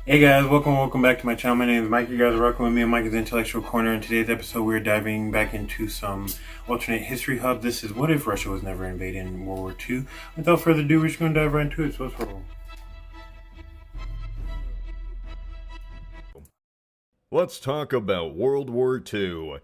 Hey guys, welcome back to my channel. My name is Mike. You guys are rocking with me on Mike's Intellectual Corner. In today's episode, we're diving back into some alternate history hub. This is what if Russia was never invaded in World War II. Without further ado, we're just going to dive right into it. So let's roll. Let's talk about World War II.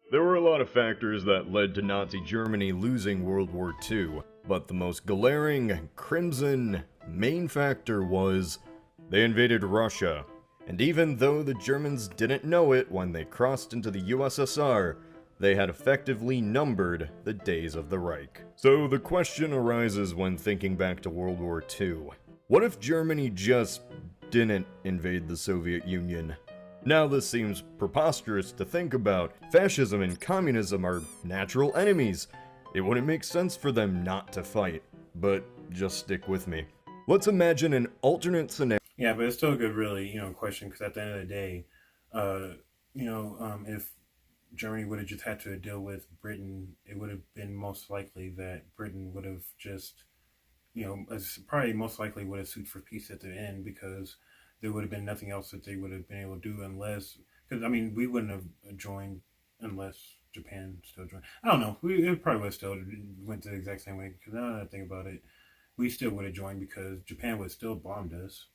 There were a lot of factors that led to Nazi Germany losing World War II, but the most glaring, crimson, main factor was they invaded Russia. And even though the Germans didn't know it when they crossed into the USSR, they had effectively numbered the days of the Reich. So the question arises when thinking back to World War II. What if Germany just didn't invade the Soviet Union? Now this seems preposterous to think about. Fascism and communism are natural enemies. It wouldn't make sense for them not to fight. But just stick with me. Let's imagine an alternate scenario. Yeah, but it's still a good, really, question, because at the end of the day, if Germany would have just had to deal with Britain, it would have been most likely that Britain would have just, probably most likely would have sued for peace at the end, because there would have been nothing else that they would have been able to do unless, because we wouldn't have joined unless Japan still joined. I don't know. It probably would have still went the exact same way. Because now that I think about it, we still would have joined because Japan would have still bombed us.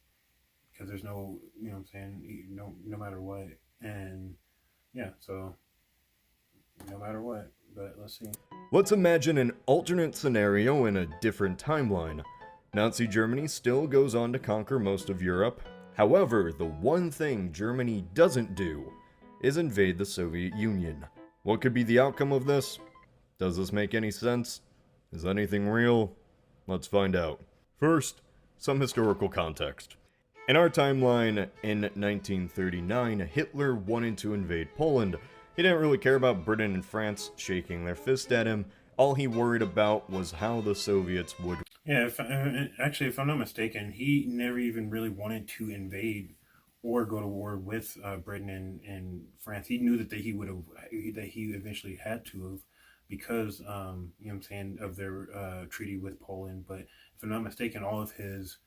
Because there's no, what I'm saying, no matter what, and yeah, so no matter what. But let's see. Let's imagine an alternate scenario in a different timeline. Nazi Germany still goes on to conquer most of Europe. However, the one thing Germany doesn't do is invade the Soviet Union. What could be the outcome of this? Does this make any sense? Is anything real? Let's find out. First, some historical context. In our timeline, in 1939, Hitler wanted to invade Poland. He didn't really care about Britain and France shaking their fist at him. All he worried about was how the Soviets would... Yeah, if I'm not mistaken, he never even really wanted to invade or go to war with Britain and France. He knew that he would have, that he eventually had to have, because of their treaty with Poland. But if I'm not mistaken, all of his,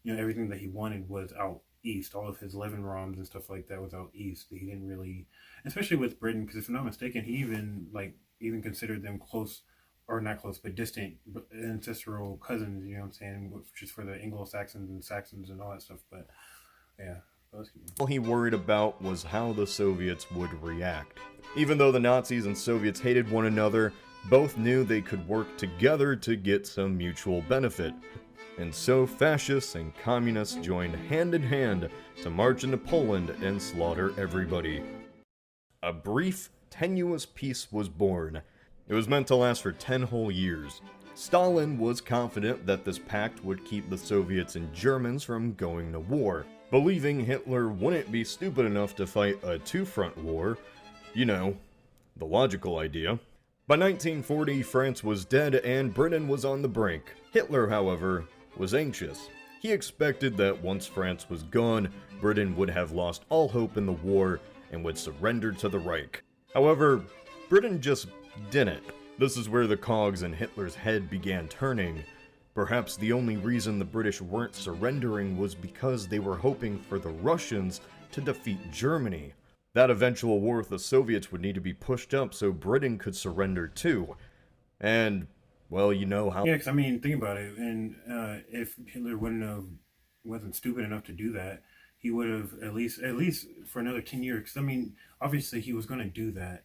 everything that he wanted was out east. All of his Leavenworms and stuff like that was out east. He didn't really, especially with Britain, because if I'm not mistaken, he even considered them close, or not close, but distant ancestral cousins, just for the Anglo-Saxons and Saxons and all that stuff. But yeah. All he worried about was how the Soviets would react. Even though the Nazis and Soviets hated one another, both knew they could work together to get some mutual benefit. And so fascists and communists joined hand in hand to march into Poland and slaughter everybody. A brief, tenuous peace was born. It was meant to last for 10 whole years. Stalin was confident that this pact would keep the Soviets and Germans from going to war, believing Hitler wouldn't be stupid enough to fight a two-front war. The logical idea. By 1940, France was dead and Britain was on the brink. Hitler, however, was anxious. He expected that once France was gone, Britain would have lost all hope in the war and would surrender to the Reich. However, Britain just didn't. This is where the cogs in Hitler's head began turning. Perhaps the only reason the British weren't surrendering was because they were hoping for the Russians to defeat Germany. That eventual war with the Soviets would need to be pushed up so Britain could surrender too. And, well, you know how... Yeah, because think about it, and if Hitler wasn't stupid enough to do that, he would have at least for another 10 years, because obviously he was going to do that.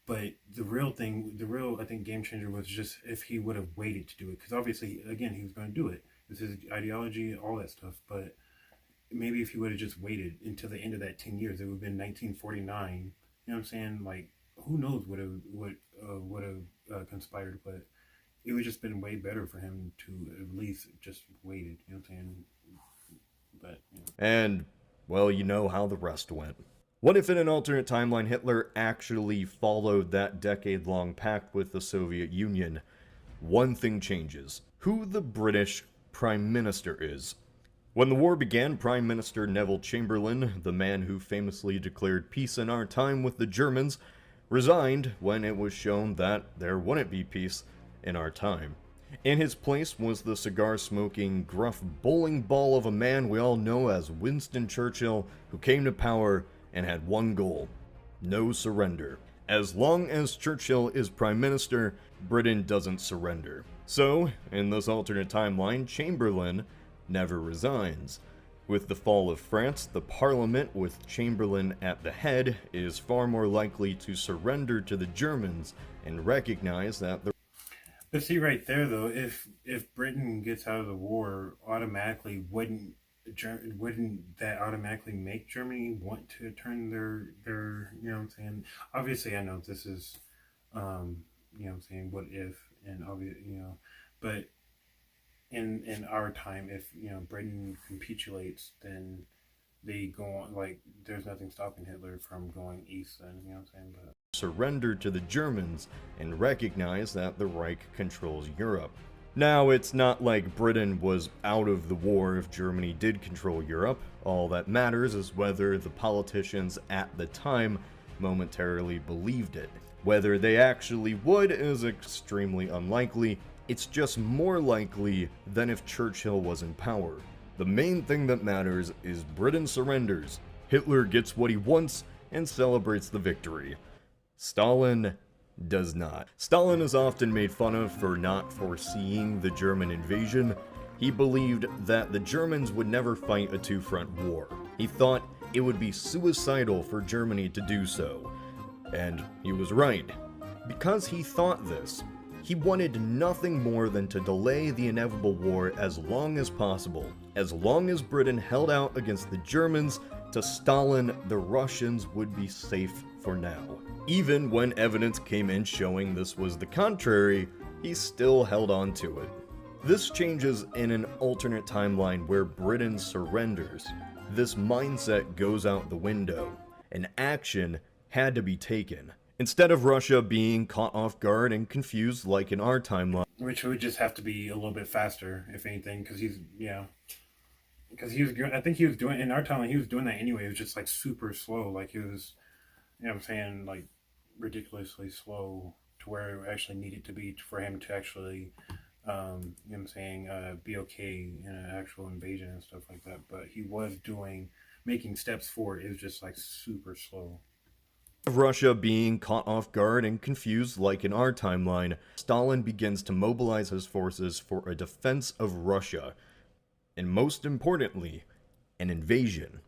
But the real, I think, game changer was just if he would have waited to do it. Because obviously, again, he was going to do it. This is ideology, all that stuff. But maybe if he would have just waited until the end of that 10 years, it would have been 1949. You know what I'm saying? Like, who knows what would have conspired. But it would just been way better for him to at least just waited. You know what I'm saying? But, And, well, you know how the rest went. What if in an alternate timeline Hitler actually followed that decade-long pact with the Soviet Union? one thing changes: who the British Prime Minister is. When the war began, Prime Minister Neville Chamberlain, the man who famously declared peace in our time with the Germans, resigned when it was shown that there wouldn't be peace in our time. In his place was the cigar-smoking, gruff bowling ball of a man we all know as Winston Churchill, who came to power and had one goal: no surrender. As long as Churchill is Prime Minister, Britain doesn't surrender. So, in this alternate timeline, Chamberlain never resigns. With the fall of France, the Parliament, with Chamberlain at the head, is far more likely to surrender to the Germans and recognize that the... But see, right there though, if Britain gets out of the war, automatically wouldn't that automatically make Germany want to turn their you know what I'm saying? Obviously, I know this is you know what I'm saying, what if, and obvious, you know, but in our time, if you know Britain capitulates, then they go on, like there's nothing stopping Hitler from going east, then you know what I'm saying. But surrender to the Germans and recognize that the Reich controls Europe. Now, it's not like Britain was out of the war if Germany did control Europe. All that matters is whether the politicians at the time momentarily believed it. Whether they actually would is extremely unlikely. It's just more likely than if Churchill was in power. The main thing that matters is Britain surrenders, Hitler gets what he wants, and celebrates the victory. Stalin does not. Stalin is often made fun of for not foreseeing the German invasion. He believed that the Germans would never fight a two-front war. He thought it would be suicidal for Germany to do so. And he was right. Because he thought this, he wanted nothing more than to delay the inevitable war as long as possible. As long as Britain held out against the Germans, to Stalin, the Russians would be safe for now. Even when evidence came in showing this was the contrary, he still held on to it. This changes in an alternate timeline where Britain surrenders. This mindset goes out the window, and action had to be taken. Instead of Russia being caught off guard and confused like in our timeline, which would just have to be a little bit faster, if anything, because he's, yeah. Because he was, I think he was doing, in our timeline, he was doing that anyway. It was just like super slow. Like he was, you know what I'm saying, like ridiculously slow to where it actually needed to be for him to actually, you know what I'm saying, be okay in an actual invasion and stuff like that. But he was making steps forward. It was just like super slow. Of Russia being caught off guard and confused like in our timeline, Stalin begins to mobilize his forces for a defense of Russia, and most importantly, an invasion.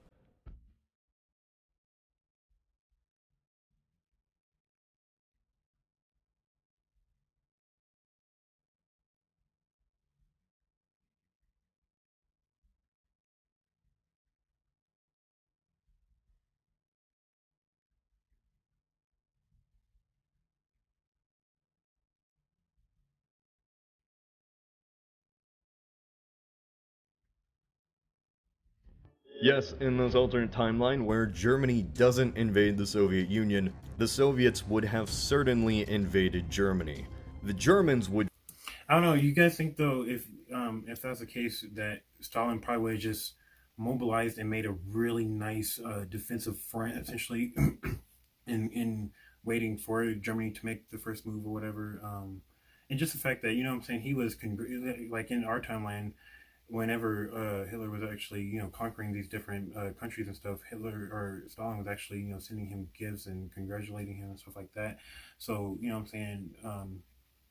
Yes, in this alternate timeline where Germany doesn't invade the Soviet Union, the Soviets would have certainly invaded Germany. The Germans would... I don't know, you guys think though, if that's the case, that Stalin probably would have just mobilized and made a really nice defensive front, essentially, in waiting for Germany to make the first move or whatever. And just the fact that, you know what I'm saying, he was, like in our timeline, whenever Hitler was actually, you know, conquering these different countries and stuff, Stalin was actually, you know, sending him gifts and congratulating him and stuff like that. So, you know what I'm saying,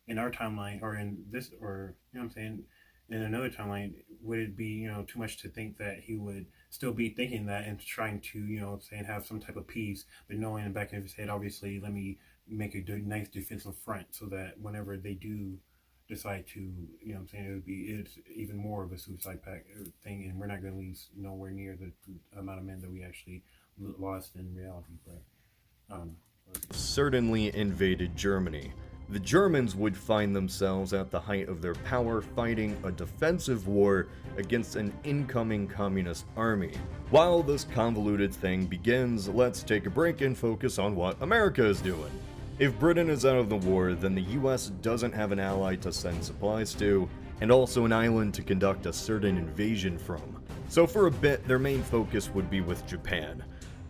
in our timeline, or in this, or, you know what I'm saying, in another timeline, would it be, you know, too much to think that he would still be thinking that and trying to, you know, say, have some type of peace, but knowing in the back of his head, obviously, let me make a nice defensive front so that whenever they do decide to, you know what I'm saying, it's even more of a suicide pact thing, and we're not going to lose nowhere near the amount of men that we actually lost in reality. But certainly invaded Germany. The Germans would find themselves at the height of their power fighting a defensive war against an incoming communist army. While this convoluted thing begins, let's take a break and focus on what America is doing. If Britain is out of the war, then the US doesn't have an ally to send supplies to, and also an island to conduct a certain invasion from. So for a bit, their main focus would be with Japan,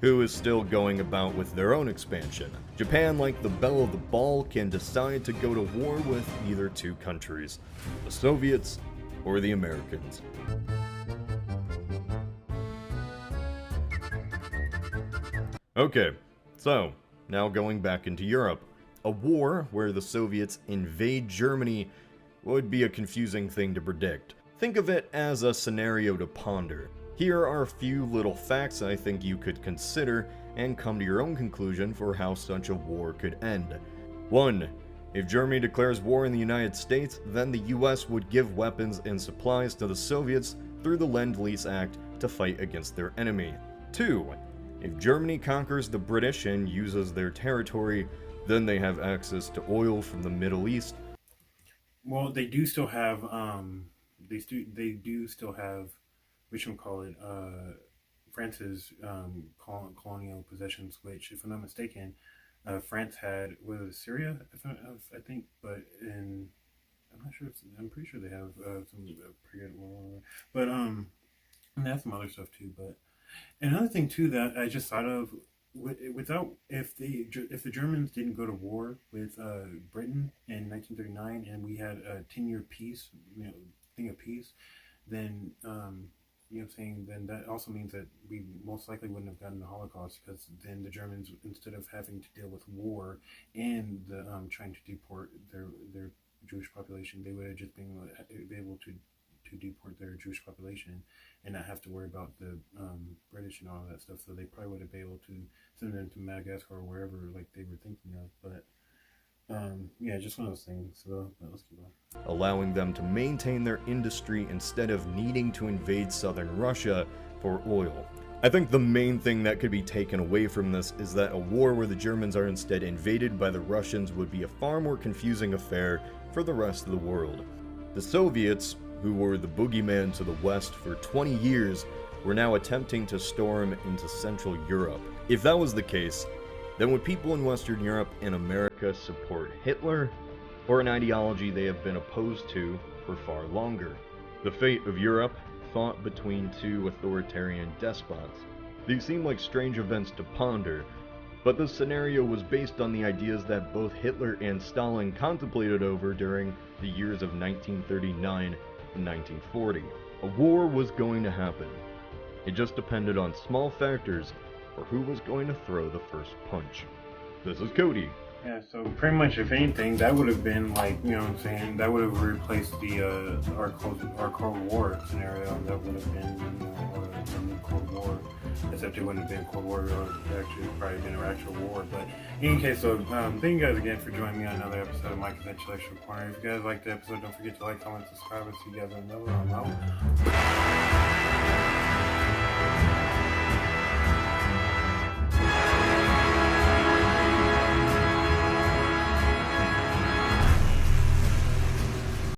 who is still going about with their own expansion. Japan, like the belle of the ball, can decide to go to war with either two countries, the Soviets or the Americans. Okay, so now going back into Europe. A war where the Soviets invade Germany would be a confusing thing to predict. Think of it as a scenario to ponder. Here are a few little facts I think you could consider and come to your own conclusion for how such a war could end. 1. If Germany declares war in the United States, then the US would give weapons and supplies to the Soviets through the Lend-Lease Act to fight against their enemy. 2. If Germany conquers the British and uses their territory, then they have access to oil from the Middle East. Well, they do still have they do still have France's colonial possessions, which, if I'm not mistaken, France had, was it Syria? I think, but I'm not sure. I'm pretty sure they have some pretty good war, but and they have some other stuff too. But another thing too that I just thought of, if the Germans didn't go to war with Britain in 1939 and we had a 10-year peace, thing of peace, then then that also means that we most likely wouldn't have gotten the Holocaust, because then the Germans, instead of having to deal with war and trying to deport their Jewish population, they would have just been able to deport their Jewish population and not have to worry about the British and all that stuff. So they probably would have been able to send them to Madagascar or wherever like they were thinking of. But just one of those things. So let's keep on. Allowing them to maintain their industry instead of needing to invade southern Russia for oil. I think the main thing that could be taken away from this is that a war where the Germans are instead invaded by the Russians would be a far more confusing affair for the rest of the world. The Soviets, who were the boogeyman to the West for 20 years, were now attempting to storm into Central Europe. If that was the case, then would people in Western Europe and America support Hitler, or an ideology they have been opposed to for far longer? The fate of Europe, fought between two authoritarian despots. These seem like strange events to ponder, but this scenario was based on the ideas that both Hitler and Stalin contemplated over during the years of 1939 and 1940. A war was going to happen. It just depended on small factors for who was going to throw the first punch. This is Cody. Yeah, so pretty much, if anything, that would have been like, that would have replaced the our Cold War scenario. That would have been the Cold War, except it wouldn't have been Cold War. It would have actually probably been an actual war. But in any case, so thank you guys again for joining me on another episode of Mike's Intellectual Corner. If you guys liked the episode, don't forget to like, comment, subscribe, and see you guys in another one. I'm out.